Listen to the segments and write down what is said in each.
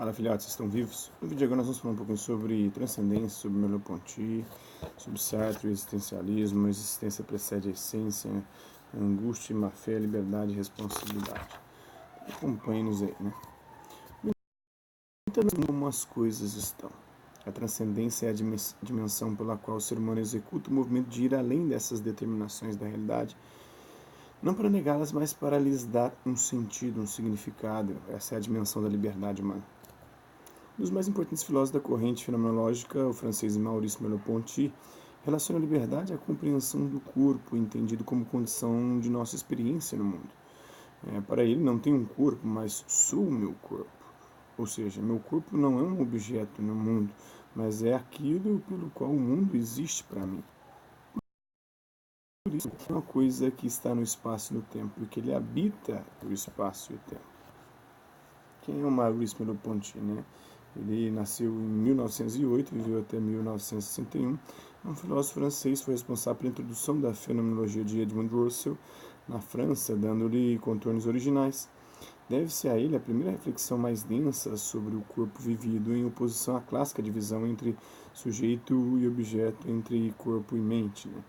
Fala, filhotes, estão vivos? No vídeo de agora nós vamos falar um pouquinho sobre transcendência, sobre Merleau-Ponty, sobre Sartre, o existencialismo, a existência precede a essência, angústia, má fé, liberdade e responsabilidade. Acompanhe-nos aí, né? Entendendo como as coisas estão. A transcendência é a dimensão pela qual o ser humano executa o movimento de ir além dessas determinações da realidade, não para negá-las, mas para lhes dar um sentido, um significado. Essa é a dimensão da liberdade humana. Um dos mais importantes filósofos da corrente fenomenológica, o francês Maurice Merleau-Ponty, relaciona a liberdade à compreensão do corpo, entendido como condição de nossa experiência no mundo. Para ele, não tenho um corpo, mas sou o meu corpo. Ou seja, meu corpo não é um objeto no mundo, mas é aquilo pelo qual o mundo existe para mim. Por isso, é uma coisa que está no espaço e no tempo, porque ele habita o espaço e o tempo. Quem é o Maurice Merleau-Ponty, né? Ele nasceu em 1908, viveu até 1961. É um filósofo francês, foi responsável pela introdução da fenomenologia de Edmund Russell na França, dando-lhe contornos originais. Deve-se a ele a primeira reflexão mais densa sobre o corpo vivido, em oposição à clássica divisão entre sujeito e objeto, entre corpo e mente, né?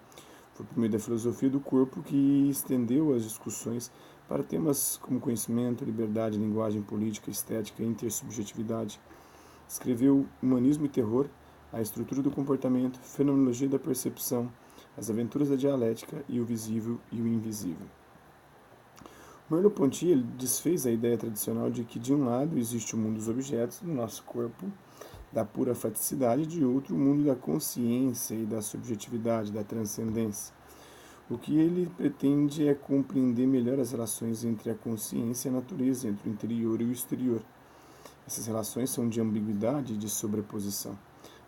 Foi por meio da filosofia do corpo que estendeu as discussões para temas como conhecimento, liberdade, linguagem, política, estética e intersubjetividade. Escreveu Humanismo e Terror, A Estrutura do Comportamento, Fenomenologia da Percepção, As Aventuras da Dialética e o Visível e o Invisível. Merleau-Ponty desfez a ideia tradicional de que, de um lado, existe o mundo dos objetos do nosso corpo, da pura faticidade, de outro, o mundo da consciência e da subjetividade, da transcendência. O que ele pretende é compreender melhor as relações entre a consciência e a natureza, entre o interior e o exterior. Essas relações são de ambiguidade e de sobreposição.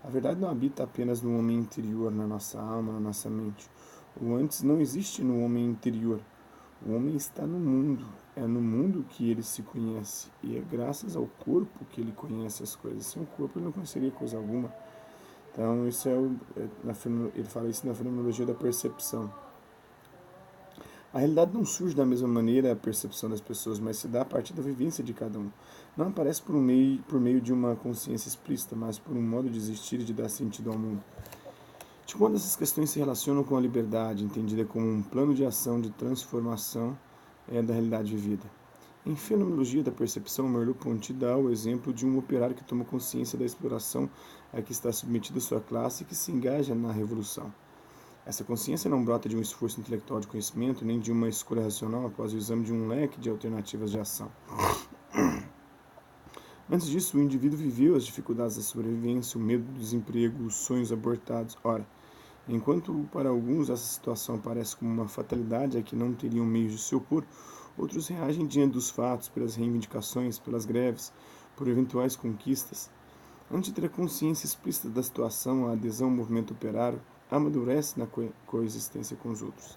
A verdade não habita apenas no homem interior, na nossa alma, na nossa mente. O antes não existe no homem interior. O homem está no mundo. É no mundo que ele se conhece. E é graças ao corpo que ele conhece as coisas. Sem o corpo ele não conheceria coisa alguma. Então, isso ele fala isso na fenomenologia da percepção. A realidade não surge da mesma maneira a percepção das pessoas, mas se dá a partir da vivência de cada um. Não aparece por meio de uma consciência explícita, mas por um modo de existir e de dar sentido ao mundo. De quando essas questões se relacionam com a liberdade, entendida como um plano de ação de transformação da realidade vivida. Em Fenomenologia da Percepção, Merleau-Ponty dá o exemplo de um operário que toma consciência da exploração a que está submetida sua classe e que se engaja na revolução. Essa consciência não brota de um esforço intelectual de conhecimento, nem de uma escolha racional após o exame de um leque de alternativas de ação. Antes disso, o indivíduo viveu as dificuldades da sobrevivência, o medo do desemprego, os sonhos abortados. Ora, enquanto para alguns essa situação parece como uma fatalidade a que não teriam meios de se opor, outros reagem diante dos fatos, pelas reivindicações, pelas greves, por eventuais conquistas. Antes de ter a consciência explícita da situação, a adesão ao movimento operário amadurece na coexistência com os outros.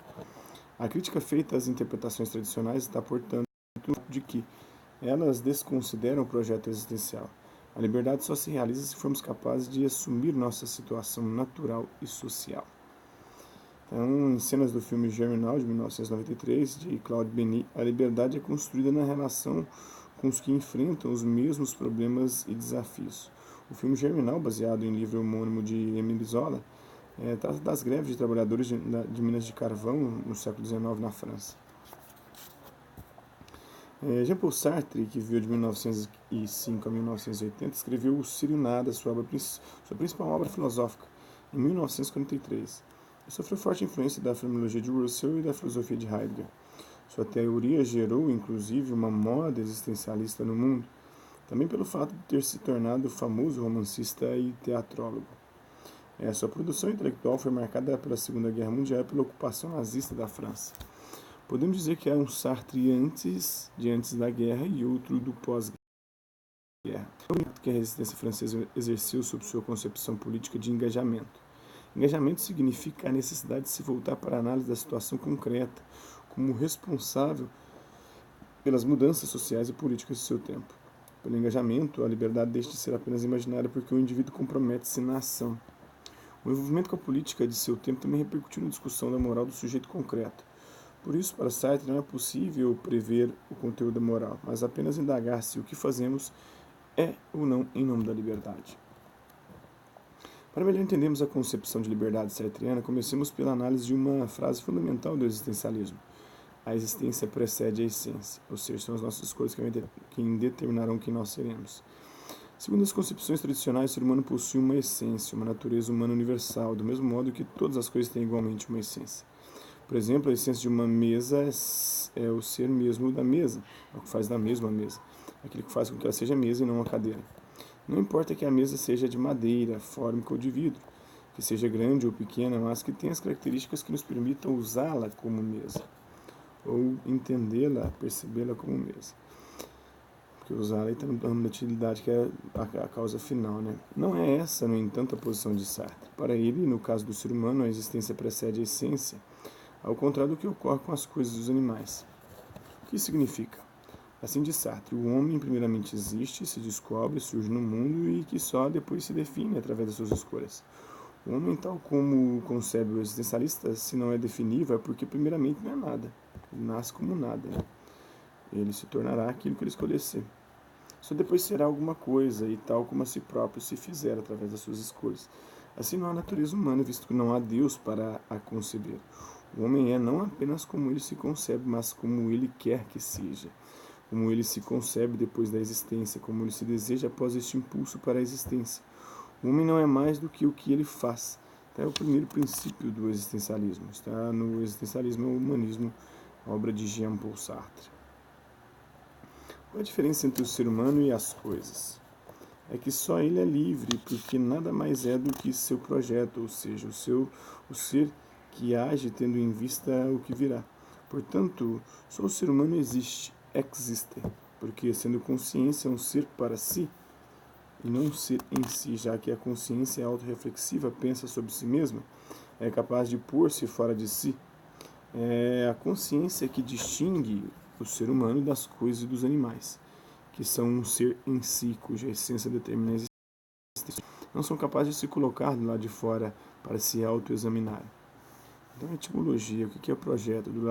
A crítica feita às interpretações tradicionais está, portanto, de que elas desconsideram o projeto existencial. A liberdade só se realiza se formos capazes de assumir nossa situação natural e social. Então, em cenas do filme Germinal, de 1993, de Claude Denis, a liberdade é construída na relação com os que enfrentam os mesmos problemas e desafios. O filme Germinal, baseado em livro homônimo de Émile Zola, trata das greves de trabalhadores de minas de carvão no século XIX na França. Jean-Paul Sartre, que viveu de 1905 a 1980, escreveu O Círio Nada, sua principal obra filosófica, em 1943. Ele sofreu forte influência da fenomenologia de Russell e da filosofia de Heidegger. Sua teoria gerou, inclusive, uma moda existencialista no mundo, também pelo fato de ter se tornado famoso romancista e teatrólogo. Sua produção intelectual foi marcada pela Segunda Guerra Mundial e pela ocupação nazista da França. Podemos dizer que há um Sartre antes da guerra e outro do pós-guerra. O que a resistência francesa exerceu sobre sua concepção política de engajamento. Engajamento significa a necessidade de se voltar para a análise da situação concreta, como responsável pelas mudanças sociais e políticas de seu tempo. Pelo engajamento, a liberdade deixa de ser apenas imaginária porque o indivíduo compromete-se na ação. O envolvimento com a política de seu tempo também repercutiu na discussão da moral do sujeito concreto. Por isso, para Sartre, não é possível prever o conteúdo da moral, mas apenas indagar se o que fazemos é ou não em nome da liberdade. Para melhor entendermos a concepção de liberdade sartreana, comecemos pela análise de uma frase fundamental do existencialismo. A existência precede a essência, ou seja, são as nossas escolhas que determinarão quem nós seremos. Segundo as concepções tradicionais, o ser humano possui uma essência, uma natureza humana universal, do mesmo modo que todas as coisas têm igualmente uma essência. Por exemplo, a essência de uma mesa é o ser mesmo da mesa, é o que faz da mesma mesa, aquilo que faz com que ela seja mesa e não uma cadeira. Não importa que a mesa seja de madeira, fórmica ou de vidro, que seja grande ou pequena, mas que tenha as características que nos permitam usá-la como mesa, ou entendê-la, percebê-la como mesa. Porque usá-la está no ramo da utilidade, que é a causa final, né? Não é essa, no entanto, a posição de Sartre. Para ele, no caso do ser humano, a existência precede a essência, ao contrário do que ocorre com as coisas dos animais. O que isso significa? Assim diz Sartre, o homem primeiramente existe, se descobre, surge no mundo e que só depois se define através das suas escolhas. O homem, tal como concebe o existencialista, se não é definível, é porque primeiramente não é nada. Ele nasce como nada, né? Ele se tornará aquilo que ele escolher ser. Só depois será alguma coisa, e tal como a si próprio se fizer através das suas escolhas. Assim não há natureza humana, visto que não há Deus para a conceber. O homem é não apenas como ele se concebe, mas como ele quer que seja. Como ele se concebe depois da existência, como ele se deseja após este impulso para a existência. O homem não é mais do que o que ele faz. É o primeiro princípio do existencialismo. Está no Existencialismo e o Humanismo, obra de Jean-Paul Sartre. Qual a diferença entre o ser humano e as coisas? É que só ele é livre, porque nada mais é do que seu projeto, ou seja, o ser que age tendo em vista o que virá. Portanto, só o ser humano existe, existe, porque sendo consciência é um ser para si, e não um ser em si, já que a consciência é autorreflexiva, pensa sobre si mesma, é capaz de pôr-se fora de si. É a consciência que distingue o ser humano das coisas e dos animais, que são um ser em si, cuja essência determina a existência. Não são capazes de se colocar do lado de fora para se autoexaminar. Então, a etimologia, o que é o projeto? Do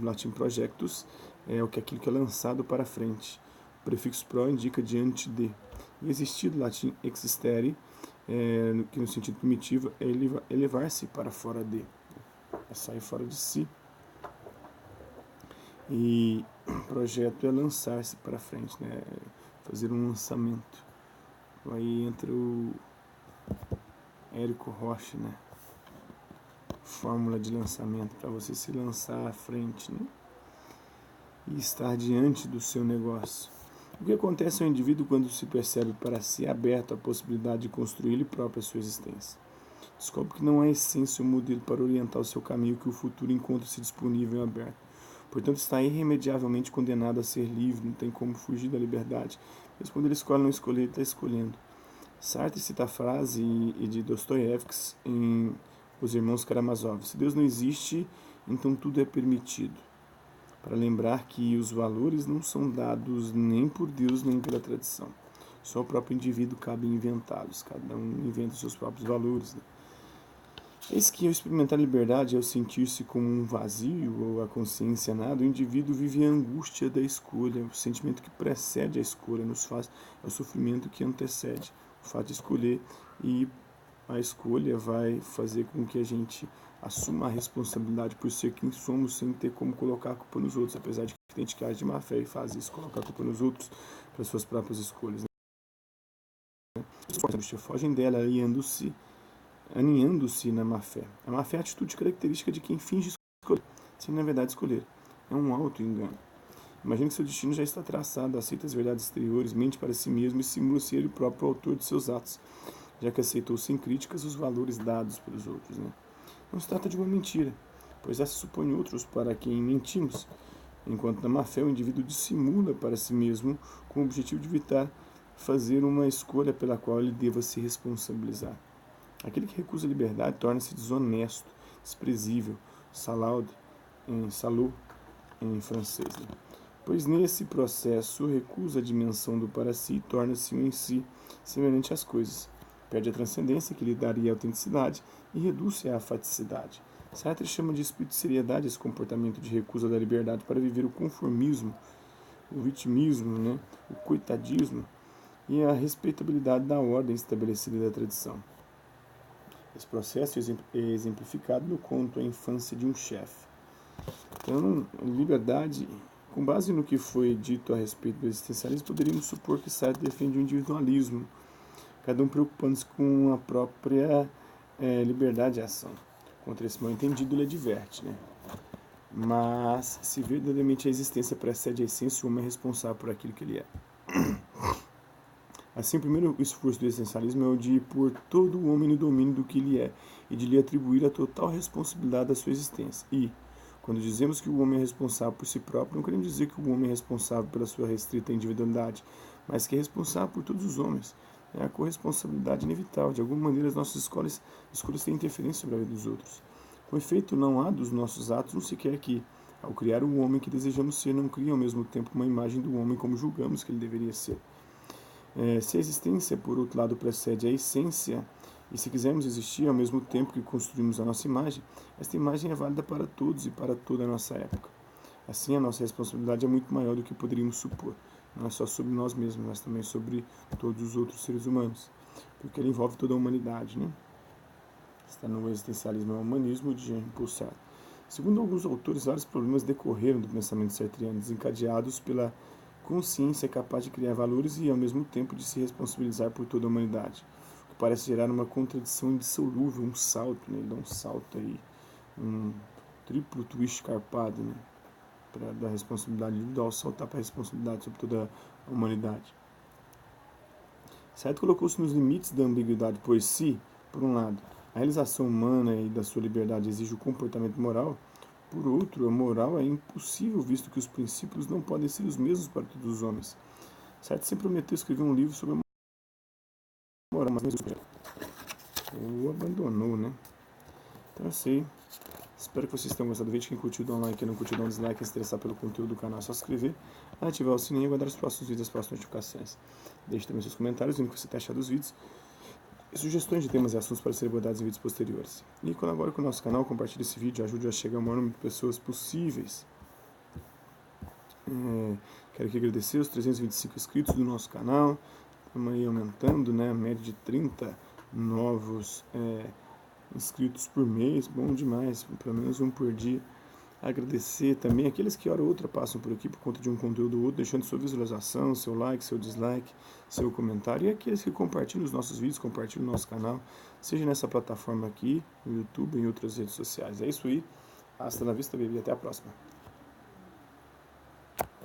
latim projectus é aquilo que é lançado para frente. O prefixo pro indica diante de. E existir, do latim existere, que no sentido primitivo é elevar-se para fora de, é sair fora de si. E projeto é lançar-se para frente, né? Fazer um lançamento. Aí entra o Érico Rocha, né? Fórmula de lançamento para você se lançar à frente, né? E estar diante do seu negócio. O que acontece ao indivíduo quando se percebe para si aberto à possibilidade de construir ele próprio a sua existência? Descobre que não há essência ou modelo para orientar o seu caminho, que o futuro encontra-se disponível e aberto. Portanto, está irremediavelmente condenado a ser livre, não tem como fugir da liberdade. Mas quando ele escolhe não escolher, ele está escolhendo. Sartre cita a frase de Dostoiévski em Os Irmãos Karamazov: se Deus não existe, então tudo é permitido. Para lembrar que os valores não são dados nem por Deus nem pela tradição. Só o próprio indivíduo cabe inventá-los. Cada um inventa os seus próprios valores, né? Eis que ao experimentar a liberdade, ao sentir-se como um vazio ou a consciência nada, o indivíduo vive a angústia da escolha, o sentimento que precede a escolha, é o sofrimento que antecede o fato de escolher, e a escolha vai fazer com que a gente assuma a responsabilidade por ser quem somos, sem ter como colocar a culpa nos outros, apesar de que tem gente que age de má fé e faz isso, colocar a culpa nos outros pelas suas próprias escolhas, né? Os fogem dela, aninhando-se na má-fé. A má-fé é a atitude característica de quem finge escolher, sem na verdade escolher. É um auto-engano. Imagina que seu destino já está traçado, aceita as verdades exteriores, mente para si mesmo e simula ser ele o próprio autor de seus atos, já que aceitou sem críticas os valores dados pelos outros, né? Não se trata de uma mentira, pois essa supõe outros para quem mentimos, enquanto na má-fé o indivíduo dissimula para si mesmo com o objetivo de evitar fazer uma escolha pela qual ele deva se responsabilizar. Aquele que recusa a liberdade torna-se desonesto, desprezível, salaude, salaud em francês, né? Pois nesse processo recusa a dimensão do para si e torna-se um em si, semelhante às coisas. Perde a transcendência que lhe daria autenticidade e reduz-se à faticidade. Sartre chama de espírito de seriedade esse comportamento de recusa da liberdade para viver o conformismo, o vitimismo, né? O coitadismo, e a respeitabilidade da ordem estabelecida da tradição. Esse processo é exemplificado no conto A Infância de um Chefe. Então, liberdade, com base no que foi dito a respeito do existencialismo, poderíamos supor que Sartre defende o individualismo, cada um preocupando-se com a própria liberdade de ação. Contra esse mal entendido, ele adverte, né? Mas, se verdadeiramente a existência precede a essência, o homem é responsável por aquilo que ele é. Assim, o primeiro esforço do existencialismo é o de pôr todo o homem no domínio do que ele é e de lhe atribuir a total responsabilidade da sua existência. E, quando dizemos que o homem é responsável por si próprio, não queremos dizer que o homem é responsável pela sua restrita individualidade, mas que é responsável por todos os homens. É a corresponsabilidade inevitável. De alguma maneira, as nossas escolhas têm interferência sobre a vida dos outros. Com efeito, não há dos nossos atos um sequer que, ao criar o homem que desejamos ser, não cria ao mesmo tempo uma imagem do homem como julgamos que ele deveria ser. Se a existência, por outro lado, precede a essência, e se quisermos existir ao mesmo tempo que construímos a nossa imagem, esta imagem é válida para todos e para toda a nossa época. Assim, a nossa responsabilidade é muito maior do que poderíamos supor. Não é só sobre nós mesmos, mas também sobre todos os outros seres humanos, porque ela envolve toda a humanidade, né? Está no Existencialismo e o Humanismo, de Jean-Paul Sartre. Segundo alguns autores, vários problemas decorreram do pensamento sartriano, desencadeados pela consciência capaz de criar valores e, ao mesmo tempo, de se responsabilizar por toda a humanidade, o que parece gerar uma contradição indissolúvel, um salto, né? Ele dá um salto aí, um triplo twist carpado, né? Da responsabilidade individual saltar para a responsabilidade sobre toda a humanidade. Sartre colocou-se nos limites da ambiguidade, pois se, por um lado, a realização humana e da sua liberdade exige o comportamento moral, por outro, a moral é impossível, visto que os princípios não podem ser os mesmos para todos os homens. Sartre sempre prometeu escrever um livro sobre a moral, mas o abandonou, né? Então, assim, espero que vocês tenham gostado do vídeo. Quem curtiu, dá um like. Quem não curtiu, dá um dislike. Se interessar pelo conteúdo do canal, é só se inscrever, ativar o sininho e aguardar os próximos vídeos, as próximas notificações. Deixe também seus comentários, dizendo o que você tem achado dos vídeos, e sugestões de temas e assuntos para serem abordados em vídeos posteriores. E colabore com o nosso canal, compartilhe esse vídeo, ajude a chegar ao maior número de pessoas possíveis. Quero aqui agradecer os 325 inscritos do nosso canal. Estamos aí aumentando, né, a média de 30 novos inscritos por mês, bom demais, pelo menos um por dia. Agradecer também aqueles que hora ou outra passam por aqui por conta de um conteúdo ou outro, deixando sua visualização, seu like, seu dislike, seu comentário, e aqueles que compartilham os nossos vídeos, compartilham o nosso canal, seja nessa plataforma aqui, no YouTube e em outras redes sociais. É isso aí, hasta na vista, baby, até a próxima.